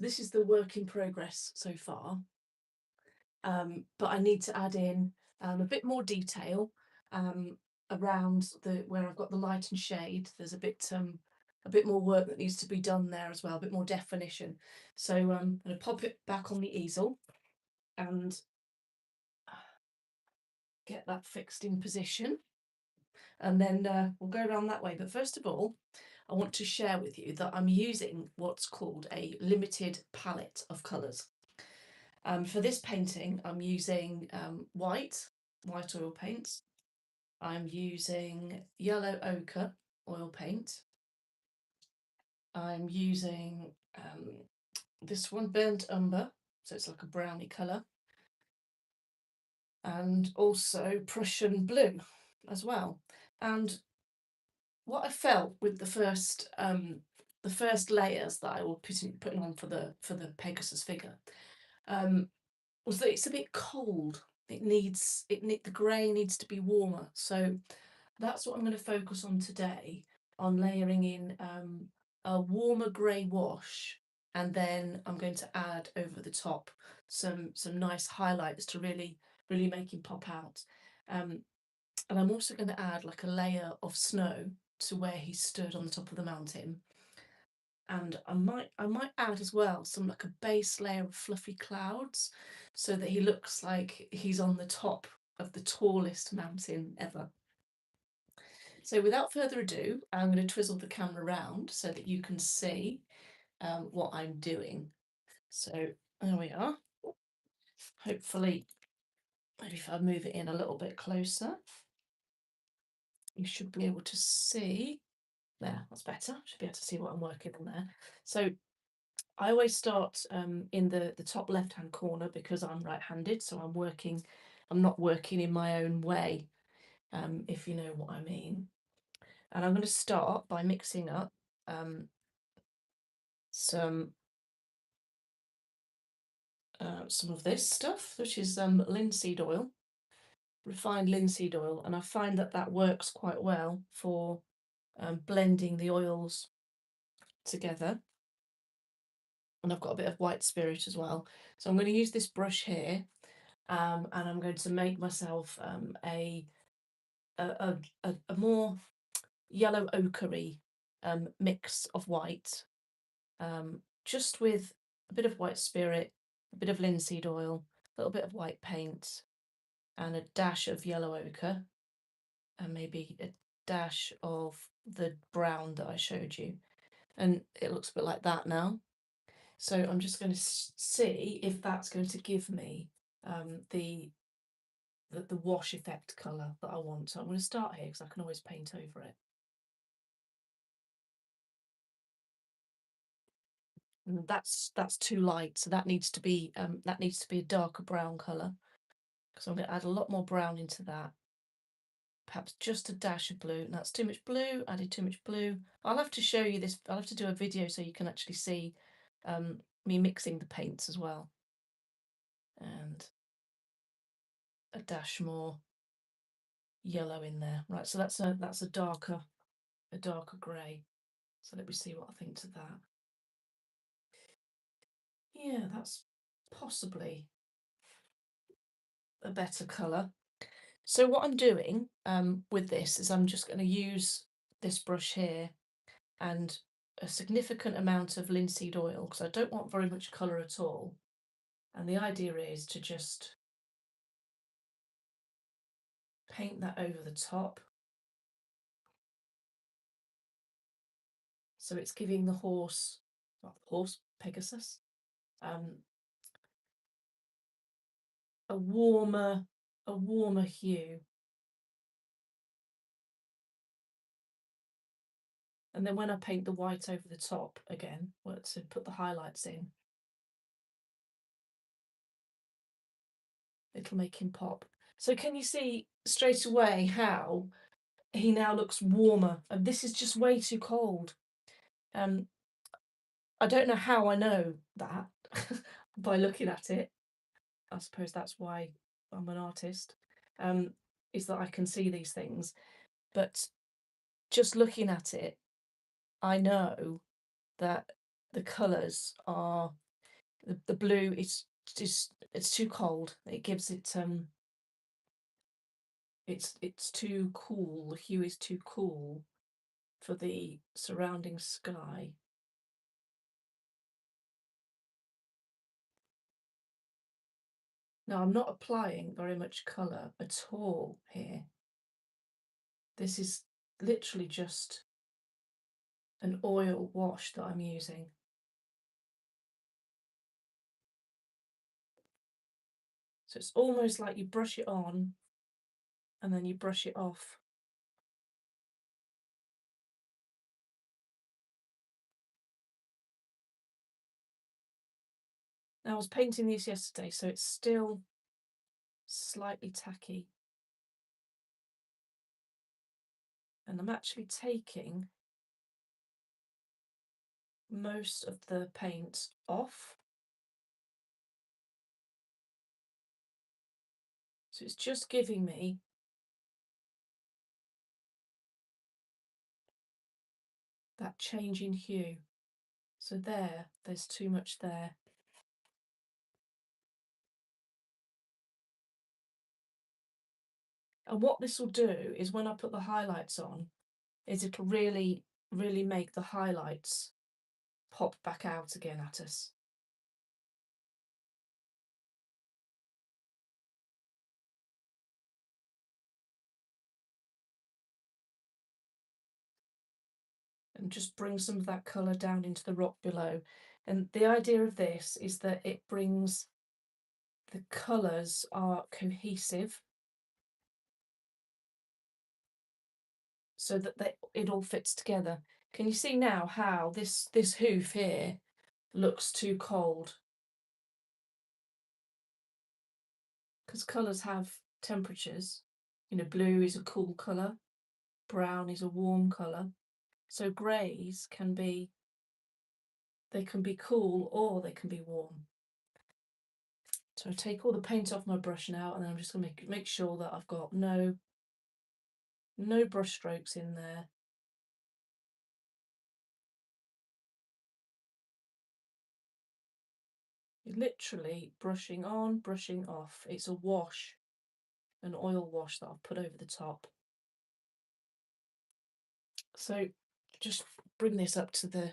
this is the work in progress so far. But I need to add in a bit more detail around where I've got the light and shade. There's a bit more work that needs to be done there as well, a bit more definition. So I'm going to pop it back on the easel and get that fixed in position. And then we'll go around that way. But first of all, I want to share with you that I'm using what's called a limited palette of colours. For this painting, I'm using white oil paints. I'm using yellow ochre oil paint. I'm using this one, burnt umber, so it's like a browny colour. And also Prussian blue as well. And what I felt with the first layers that I will putting on for the Pegasus figure was that it's a bit cold. The grey needs to be warmer. So that's what I'm going to focus on today, on layering in a warmer grey wash, and then I'm going to add over the top some nice highlights to really make him pop out. And I'm also going to add like a layer of snow to where he stood on the top of the mountain. And I might add as well some like a base layer of fluffy clouds so that he looks like he's on the top of the tallest mountain ever. So without further ado, I'm going to twizzle the camera around so that you can see what I'm doing. So there we are. Hopefully, maybe if I move it in a little bit closer, you should be able to see. There, that's better. Should be able to see what I'm working on there. So I always start in the top left-hand corner because I'm right-handed, so I'm not working in my own way, if you know what I mean. And I'm going to start by mixing up some of this stuff, which is linseed oil, refined linseed oil, and I find that works quite well for blending the oils together. And I've got a bit of white spirit as well. So I'm going to use this brush here, and I'm going to make myself a more yellow ochre-y mix of white, just with a bit of white spirit, a bit of linseed oil, a little bit of white paint, and a dash of yellow ochre, and maybe a dash of the brown that I showed you. And it looks a bit like that now. So I'm just going to see if that's going to give me the wash effect colour that I want. So I'm going to start here because I can always paint over it. And that's too light, so that needs to be a darker brown colour. So I'm going to add a lot more brown into that. Perhaps just a dash of blue. That's too much blue. Added too much blue. I'll have to show you this. I'll have to do a video so you can actually see me mixing the paints as well. And a dash more yellow in there. Right, so that's a darker grey. So let me see what I think to that. Yeah, that's possibly a better colour. So what I'm doing with this is I'm just going to use this brush here and a significant amount of linseed oil because I don't want very much colour at all. And the idea is to just paint that over the top. So it's giving the Pegasus, a warmer hue. And then when I paint the white over the top again, to put the highlights in, it'll make him pop. So can you see straight away how he now looks warmer? And this is just way too cold. I don't know how I know that by looking at it. I suppose that's why I'm an artist, is that I can see these things. But just looking at it, I know that the colours are The blue is just, it's too cold. It gives it it's too cool. The hue is too cool for the surrounding sky. Now I'm not applying very much colour at all here. This is literally just an oil wash that I'm using. So it's almost like you brush it on and then you brush it off. Now I was painting these yesterday, so it's still slightly tacky. And I'm actually taking most of the paint off. So it's just giving me that change in hue. So there's too much there. And what this will do is when I put the highlights on, is it'll really, really make the highlights pop back out again at us. And just bring some of that colour down into the rock below. And the idea of this is that it brings, the colours are cohesive, so that it all fits together. Can you see now how this hoof here looks too cold? Because colours have temperatures. You know, blue is a cool colour, brown is a warm colour. So greys can be, they can be cool or they can be warm. So I take all the paint off my brush now, and then I'm just going to make sure that I've got no brush strokes in there. You're literally brushing on, brushing off. It's a wash, an oil wash that I've put over the top. So just bring this up to the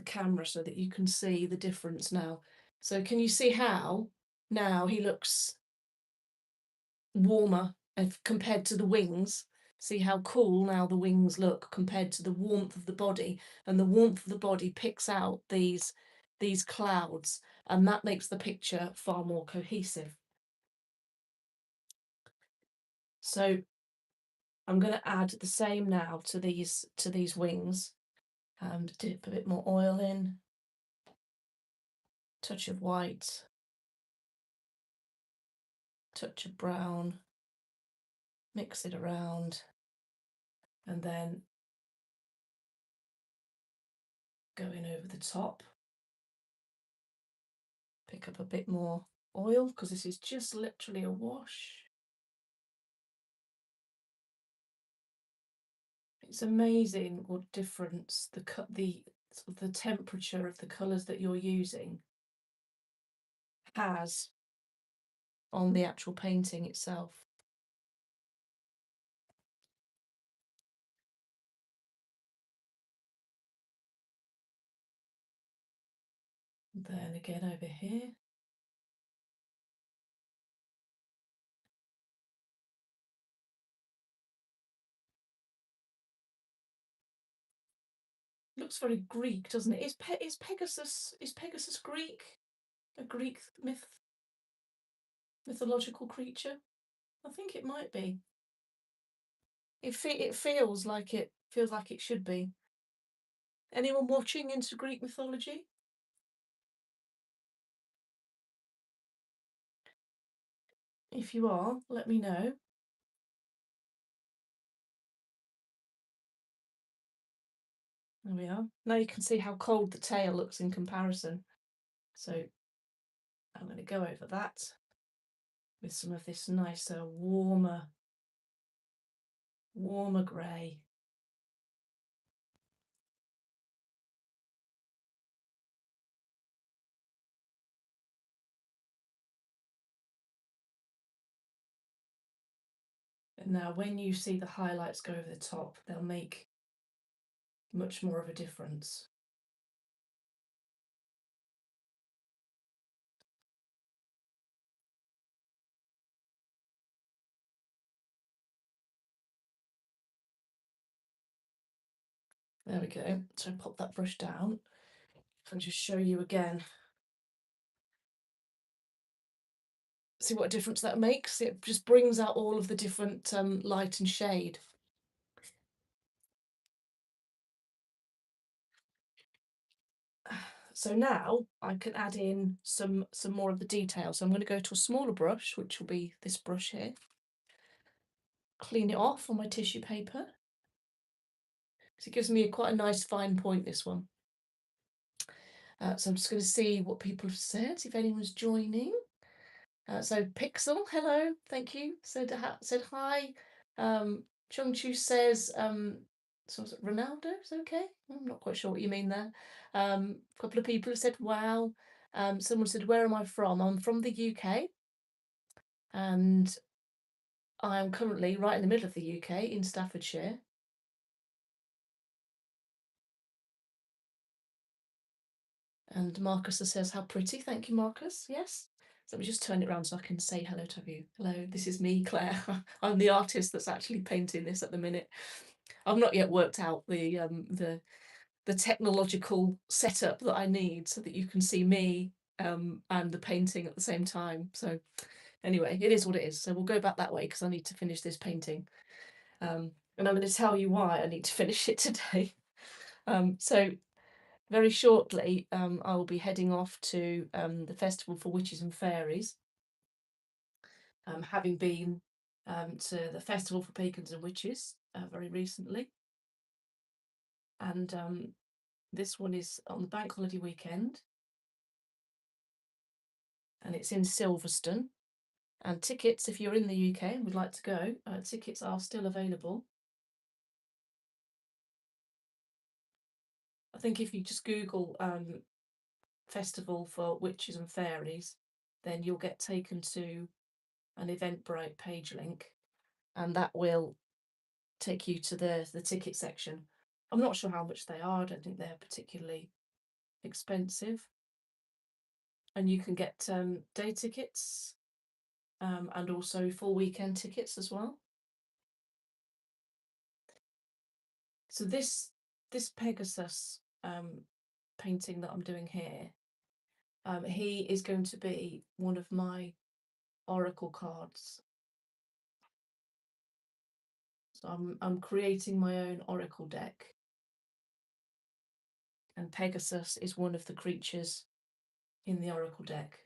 camera so that you can see the difference now. So can you see how now he looks warmer compared to the wings? See how cool now the wings look compared to the warmth of the body, and the warmth of the body picks out these clouds, and that makes the picture far more cohesive. So I'm going to add the same now to these wings, and dip a bit more oil in, touch of white, touch of brown, mix it around, and then going over the top, pick up a bit more oil because this is just literally a wash. It's amazing what difference the temperature of the colours that you're using has on the actual painting itself. Then again over here. Looks very Greek, doesn't it? Is Pegasus Greek? A Greek mythological creature? I think it might be. It feels like it should be. Anyone watching into Greek mythology? If you are, let me know. There we are. Now you can see how cold the tail looks in comparison. So I'm going to go over that with some of this nicer, warmer grey. Now, when you see the highlights go over the top, they'll make much more of a difference. There we go. So pop that brush down and just show you again. See what a difference that makes? It just brings out all of the different light and shade. So now I can add in some more of the detail. So I'm going to go to a smaller brush, which will be this brush here. Clean it off on my tissue paper. So it gives me quite a nice fine point, this one. So I'm just going to see what people have said, if anyone's joining. So Pixel, hello, thank you. Said hi. Chongchu says, so was it Ronaldo's okay? I'm not quite sure what you mean there. A couple of people have said wow. Someone said, where am I from? I'm from the UK, and I'm currently right in the middle of the UK in Staffordshire. And Marcus says, how pretty. Thank you, Marcus. Yes. So let me just turn it around so I can say hello to you. Hello, this is me, Claire. I'm the artist that's actually painting this at the minute. I've not yet worked out the technological setup that I need so that you can see me and the painting at the same time. So anyway, it is what it is. So we'll go back that way because I need to finish this painting. And I'm going to tell you why I need to finish it today. So very shortly, I will be heading off to the Festival for Witches and Fairies, having been to the Festival for Pagans and Witches very recently. And this one is on the bank holiday weekend, and it's in Silverstone. And tickets, if you're in the UK and would like to go, tickets are still available. I think if you just Google Festival for Witches and Fairies, then you'll get taken to an Eventbrite page link, and that will take you to the ticket section. I'm not sure how much they are. I don't think they're particularly expensive. And you can get day tickets and also full weekend tickets as well. So this Pegasus painting that I'm doing here, he is going to be one of my oracle cards. So I'm creating my own oracle deck, and Pegasus is one of the creatures in the oracle deck.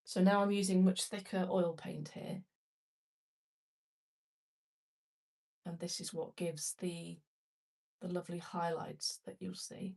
So now I'm using much thicker oil paint here, and this is what gives the lovely highlights that you'll see.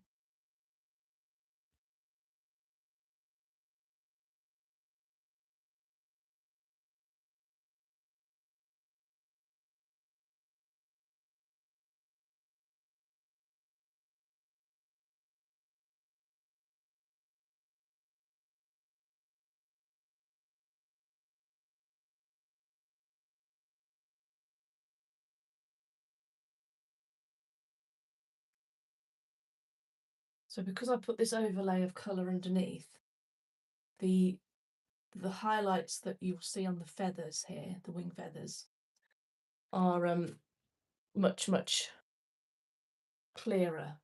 So because I put this overlay of colour underneath, the highlights that you'll see on the feathers here, the wing feathers, are much clearer.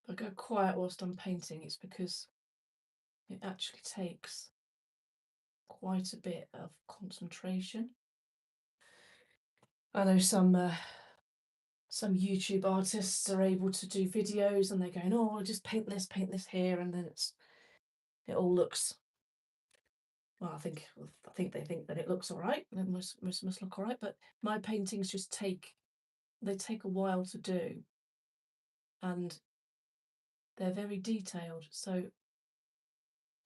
If I go quiet whilst I'm painting, it's because it actually takes quite a bit of concentration. I know some YouTube artists are able to do videos and they're going, oh, I'll just paint this here, and then it all looks well, I think they think that it looks all right. It must look all right. But my paintings just take a while to do, and they're very detailed, so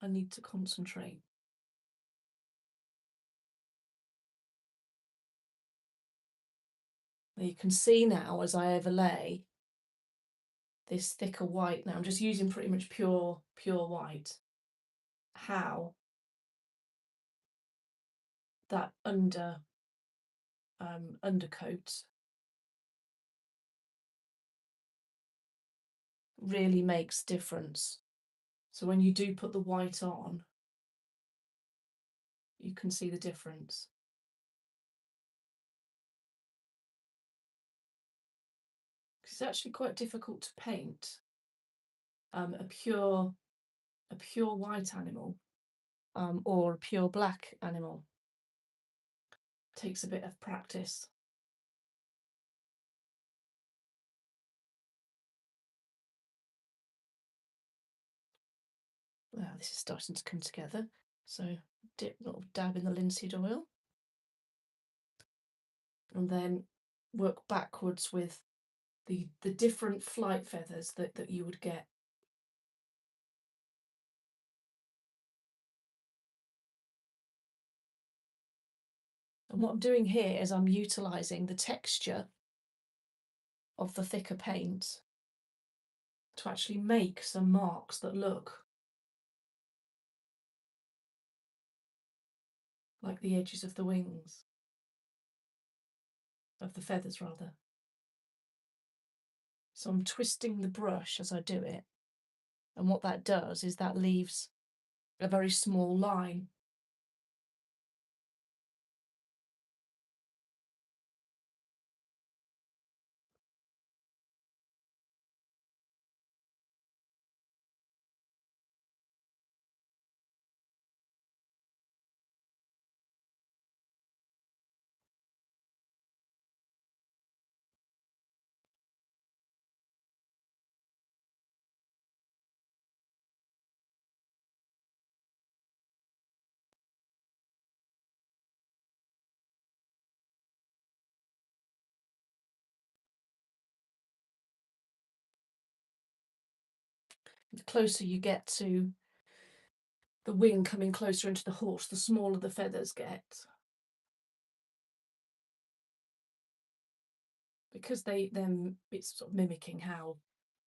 I need to concentrate. Now you can see now as I overlay this thicker white. Now I'm just using pretty much pure white. How that undercoat really makes difference. So when you do put the white on, you can see the difference. It's actually quite difficult to paint a pure white animal or a pure black animal. It takes a bit of practice. Well, this is starting to come together. So dip a little dab in the linseed oil, and then work backwards with the different flight feathers that you would get. And what I'm doing here is I'm utilising the texture of the thicker paint to actually make some marks that look like the edges of the wings, of the feathers rather. So I'm twisting the brush as I do it, and what that does is that leaves a very small line. The closer you get to the wing coming closer into the horse, the smaller the feathers get. Because it's sort of mimicking how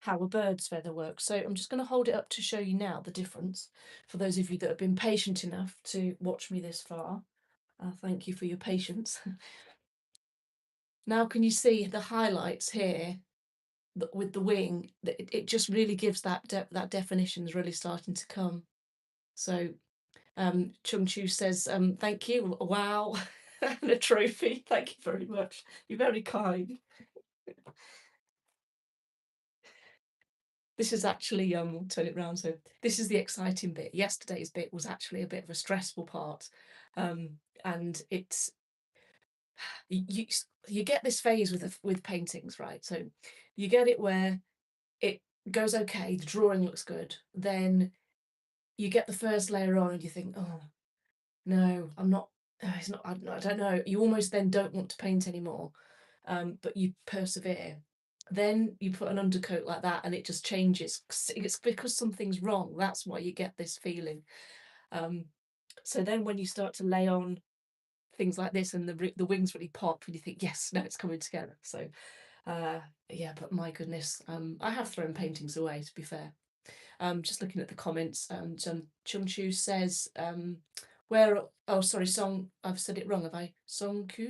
a bird's feather works. So I'm just going to hold it up to show you now the difference. For those of you that have been patient enough to watch me this far, thank you for your patience. Now can you see the highlights here with the wing? It just really gives that that definition is really starting to come. So Chung Chu says, thank you. Wow. And a trophy. Thank you very much. You're very kind. This is actually, we'll turn it round. So this is the exciting bit. Yesterday's bit was actually a bit of a stressful part. And it's, you get this phase with paintings, right? So you get it where it goes okay, the drawing looks good. Then you get the first layer on and you think, oh, no, I'm not, it's not, I don't know. You almost then don't want to paint anymore, but you persevere. Then you put an undercoat like that and it just changes. It's because something's wrong. That's why you get this feeling. So then when you start to lay on things like this and the wings really pop and you think, yes, now it's coming together. So yeah, but my goodness, I have thrown paintings away, to be fair. Just looking at the comments, Chung Chu says, where, oh, sorry, Song, I've said it wrong, have I? Song Ku?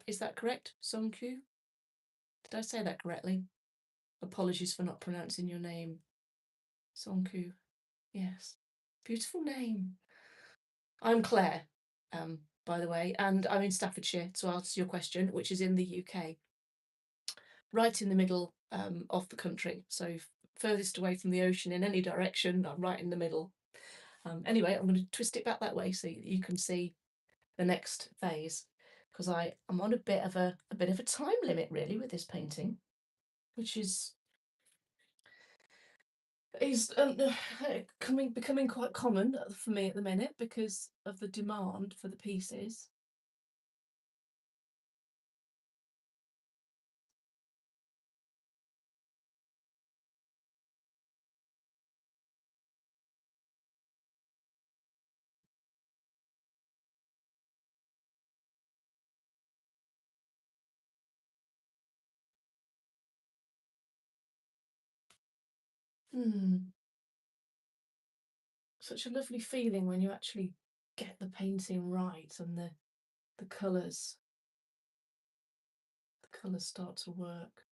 Is that correct? Song Ku? Did I say that correctly? Apologies for not pronouncing your name. Song Ku. Yes. Beautiful name. I'm Claire, by the way, and I'm in Staffordshire, to answer your question, which is in the UK. Right in the middle of the country. So furthest away from the ocean in any direction, I'm right in the middle. Anyway, I'm going to twist it back that way so you can see the next phase, because I'm on a bit of a time limit really with this painting, which is is becoming quite common for me at the minute because of the demand for the pieces. Hmm. Such a lovely feeling when you actually get the painting right and the colours start to work.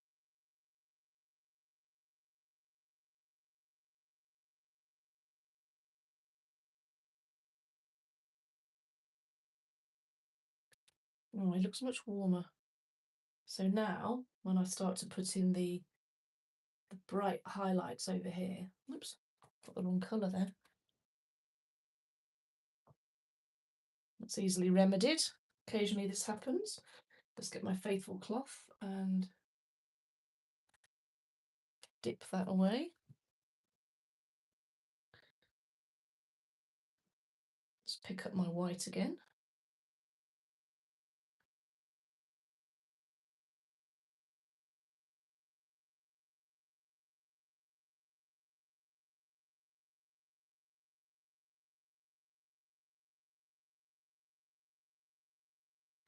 Oh, it looks much warmer. So now, when I start to put in the bright highlights over here, oops, got the wrong colour there. That's easily remedied. Occasionally this happens. Let's get my faithful cloth and dip that away. Let's pick up my white again.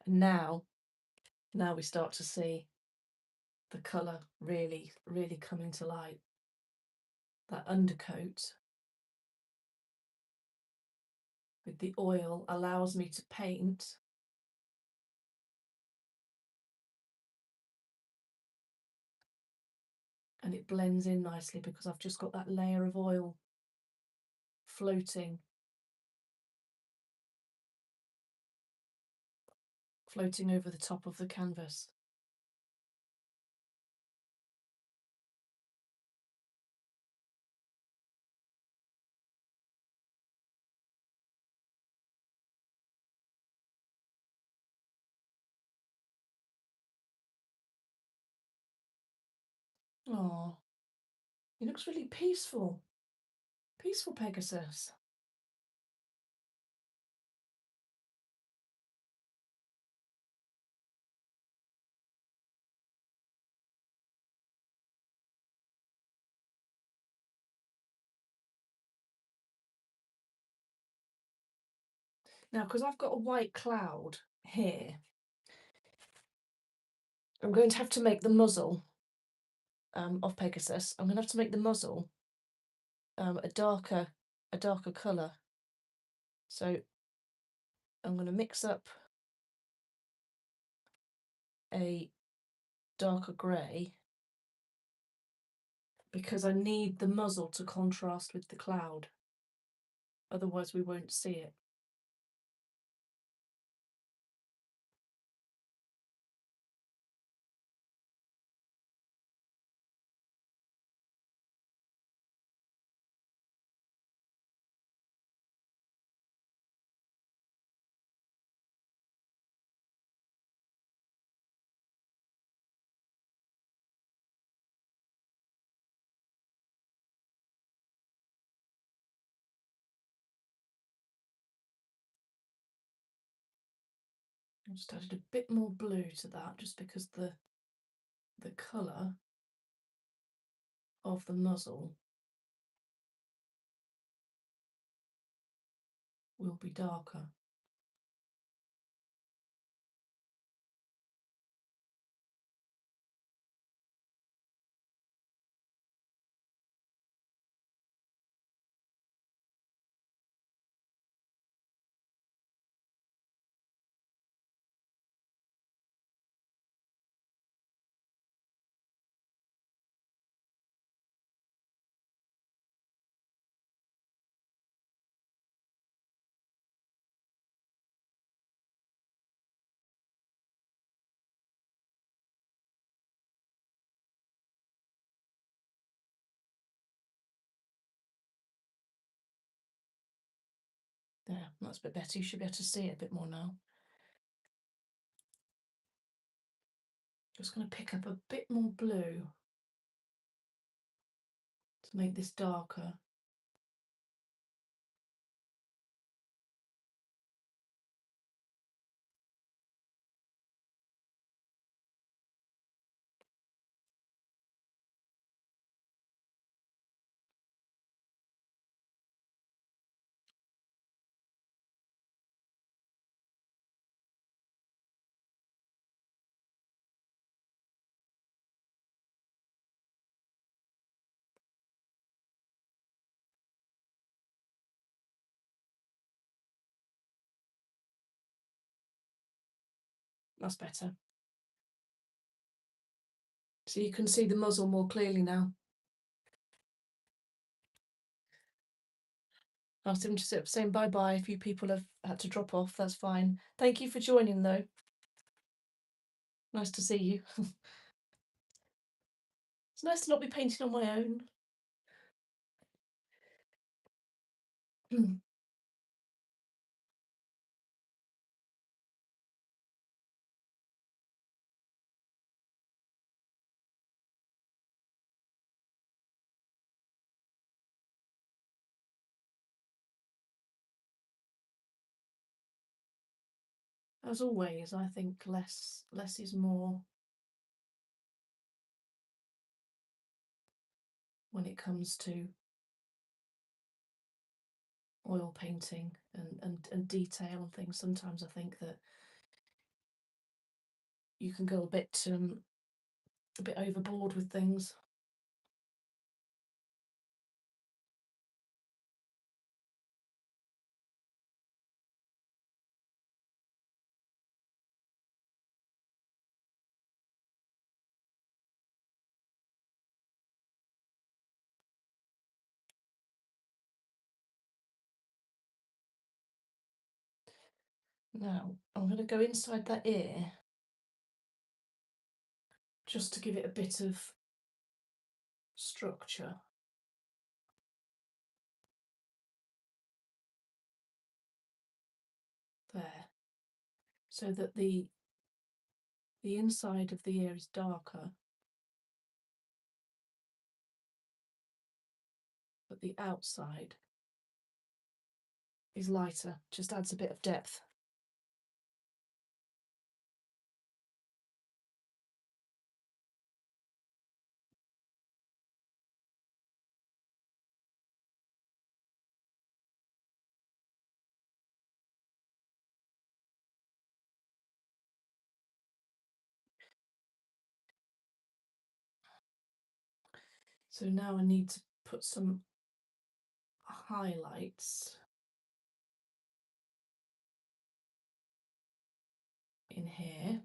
And now we start to see the colour really coming to light. That undercoat with the oil allows me to paint and it blends in nicely because I've just got that layer of oil floating over the top of the canvas. Oh, it looks really peaceful. Peaceful Pegasus. Now, because I've got a white cloud here, I'm going to have to make the muzzle of Pegasus. I'm going to have to make the muzzle a darker colour. So I'm going to mix up a darker grey because I need the muzzle to contrast with the cloud. Otherwise we won't see it. I just added a bit more blue to that just because the colour of the muzzle will be darker. There, that's a bit better. You should be able to see it a bit more now. Just going to pick up a bit more blue make this darker. That's better. So you can see the muzzle more clearly now. I was just saying bye-bye. A few people have had to drop off. That's fine. Thank you for joining, though. Nice to see you. It's nice to not be painting on my own. As always, I think less is more when it comes to oil painting and detail and things. Sometimes I think that you can go a bit overboard with things. Now I'm going to go inside that ear just to give it a bit of structure. There, so that the inside of the ear is darker, but the outside is lighter. Just adds a bit of depth. So now I need to put some highlights in here.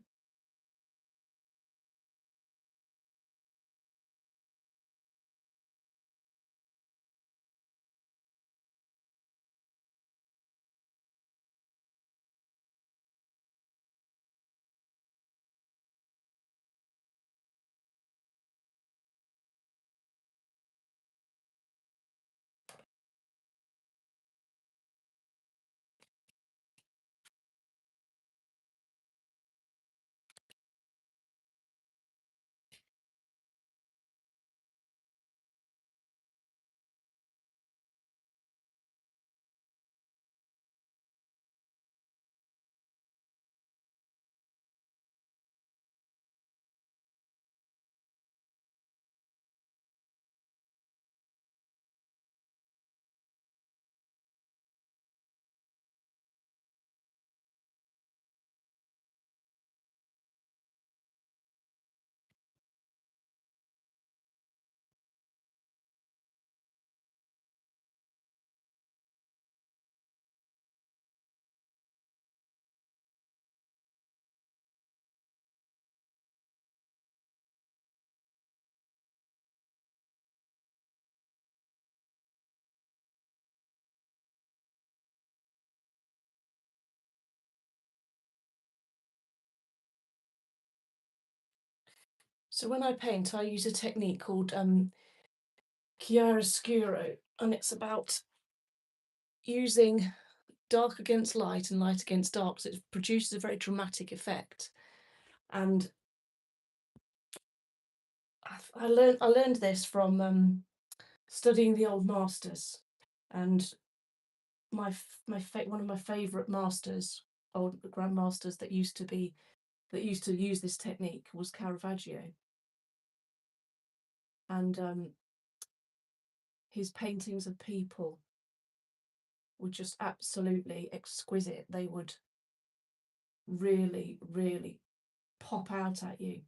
So when I paint, I use a technique called chiaroscuro, and it's about using dark against light and light against dark, so it produces a very dramatic effect. And I learned this from studying the old masters, and one of my favourite masters, old grandmasters that used to use this technique was Caravaggio, and his paintings of people were just absolutely exquisite. They would really, really pop out at you.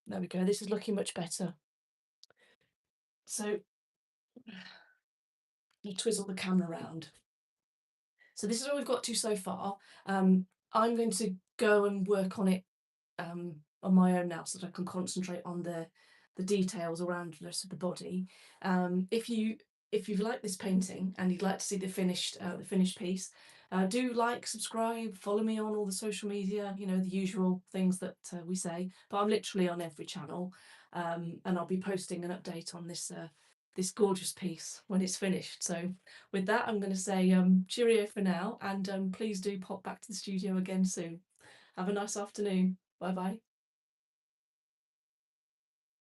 There we go. This is looking much better. So you twizzle the camera around. So this is what we've got to so far. I'm going to go and work on it on my own now, so that I can concentrate on the details around the rest of the body. If you've liked this painting and you'd like to see the finished piece, do like, subscribe, follow me on all the social media. You know, the usual things that we say. But I'm literally on every channel, and I'll be posting an update on this gorgeous piece when it's finished. So with that, I'm going to say cheerio for now, and please do pop back to the studio again soon. Have a nice afternoon. Bye bye.